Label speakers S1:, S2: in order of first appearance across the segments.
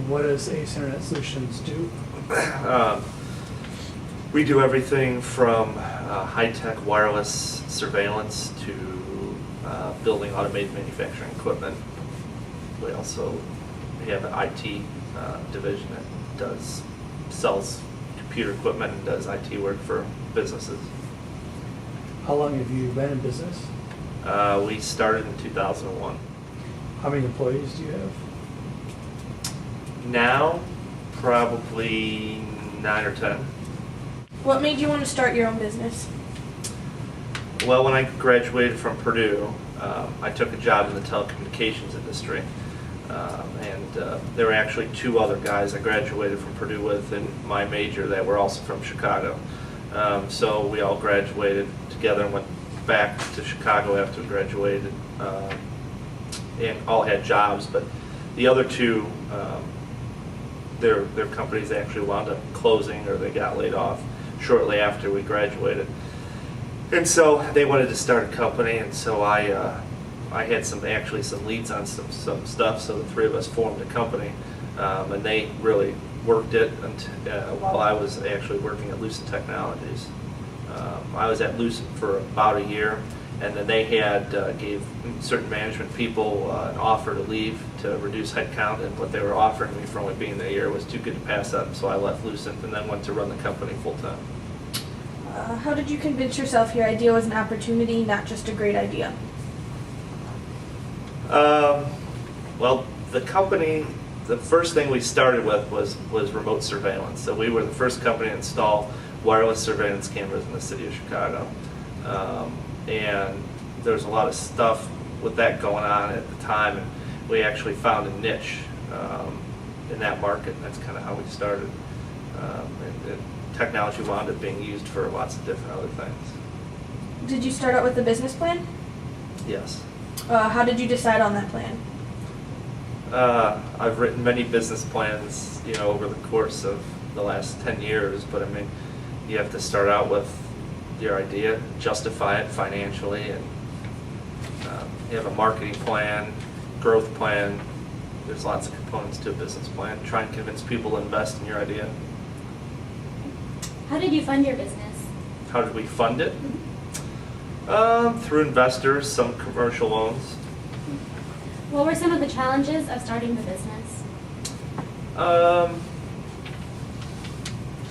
S1: And what does Ace Internet Solutions do?
S2: We do everything from high-tech wireless surveillance to building automated manufacturing equipment. We also have an IT division that sells computer equipment and does IT work for businesses.
S1: How long have you been in business?
S2: We started in 2001.
S1: How many employees do you have?
S2: Now, probably 9 or 10.
S3: What made you want to start your own business?
S2: Well, when I graduated from Purdue, I took a job in the telecommunications industry. There were actually 2 other guys I graduated from Purdue with in my major that were also from Chicago. So we all graduated together and went back to Chicago after we graduated, and all had jobs. But the other 2, their companies actually wound up closing, or they got laid off shortly after we graduated. And so they wanted to start a company, and so I had some leads on some stuff. So the 3 of us formed a company, and they really worked it while I was actually working at Lucent Technologies. I was at Lucent for about a year, and then they gave certain management people an offer to leave to reduce headcount, and what they were offering me from it being a year was too good to pass up. So I left Lucent and then went to run the company full time.
S3: How did you convince yourself your idea was an opportunity, not just a great idea?
S2: Well, the company, the first thing we started with was remote surveillance. So we were the first company to install wireless surveillance cameras in the city of Chicago. And there was a lot of stuff with that going on at the time, and we actually found a niche in that market, and that's kind of how we started. And technology wound up being used for lots of different other things.
S3: Did you start out with a business plan?
S2: Yes.
S3: How did you decide on that plan?
S2: I've written many business plans, over the course of the last 10 years, but I mean, you have to start out with your idea, justify it financially, and you have a marketing plan, growth plan. There's lots of components to a business plan. Try and convince people to invest in your idea.
S4: How did you fund your business?
S2: How did we fund it? Through investors, some commercial loans.
S4: What were some of the challenges of starting the business?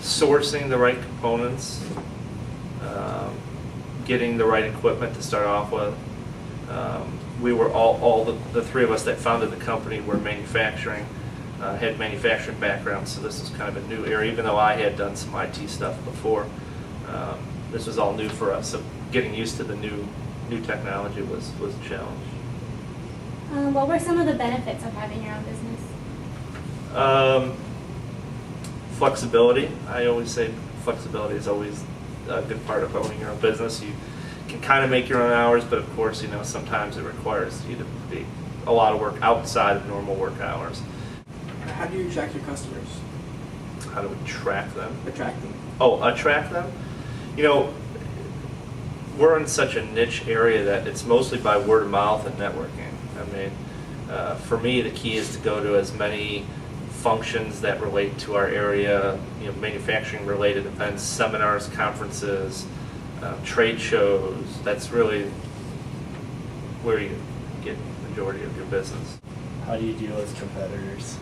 S2: Sourcing the right components, getting the right equipment to start off with. We were all the 3 of us that founded the company were manufacturing, had manufacturing backgrounds, so this was kind of a new area. Even though I had done some IT stuff before, this was all new for us. So getting used to the new technology was a challenge.
S4: What were some of the benefits of having your own business?
S2: Flexibility. I always say flexibility is always a good part of owning your own business. You can kind of make your own hours, but of course, sometimes it requires you to be a lot of work outside of normal work hours.
S5: How do you attract your customers?
S2: How do we track them?
S5: Attract them.
S2: Oh, attract them? We're in such a niche area that it's mostly by word of mouth and networking. I mean, for me, the key is to go to as many functions that relate to our area, manufacturing related events, seminars, conferences, trade shows. That's really where you get the majority of your business.
S6: How do you deal with competitors?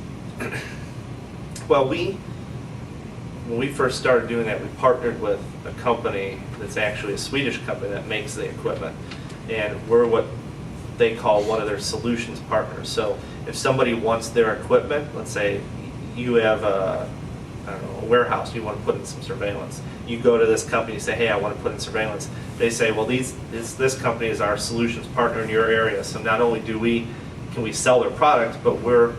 S2: Well, when we first started doing that, we partnered with a company that's actually a Swedish company that makes the equipment, and we're what they call one of their solutions partners. So if somebody wants their equipment, let's say you have a warehouse, you want to put in some surveillance. You go to this company, you say, hey, I want to put in surveillance. They say, well, this company is our solutions partner in your area. So not only can we sell their product, but we're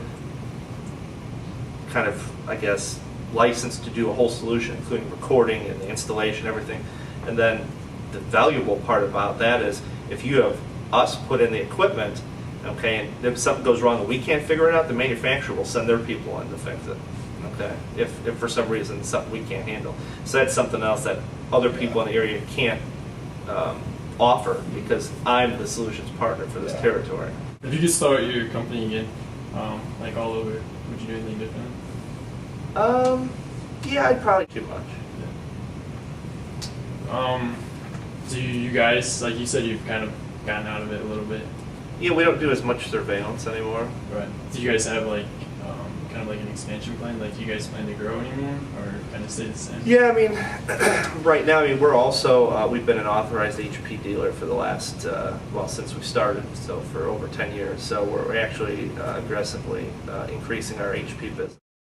S2: kind of, I guess, licensed to do a whole solution, including recording and the installation, everything. And then the valuable part about that is if you have us put in the equipment, okay, and if something goes wrong and we can't figure it out, the manufacturer will send their people in to fix it, okay, if for some reason it's something we can't handle. So that's something else that other people in the area can't offer, because I'm the solutions partner for this territory.
S6: If you could start your company again, like all over? Would you do anything different?
S2: Yeah, I'd probably too much.
S6: Do you guys, like you said, you've kind of gotten out of it a little bit,
S2: Yeah, we don't do as much surveillance anymore.
S6: right? Do you guys have like kind of like an expansion plan? Like, do you guys plan to grow anymore, or kind of stay the same?
S2: Yeah, I mean, right now, I mean, we're also, we've been an authorized HP dealer for the last, well, since we started, so for over 10 years. So we're actually aggressively increasing our HP business.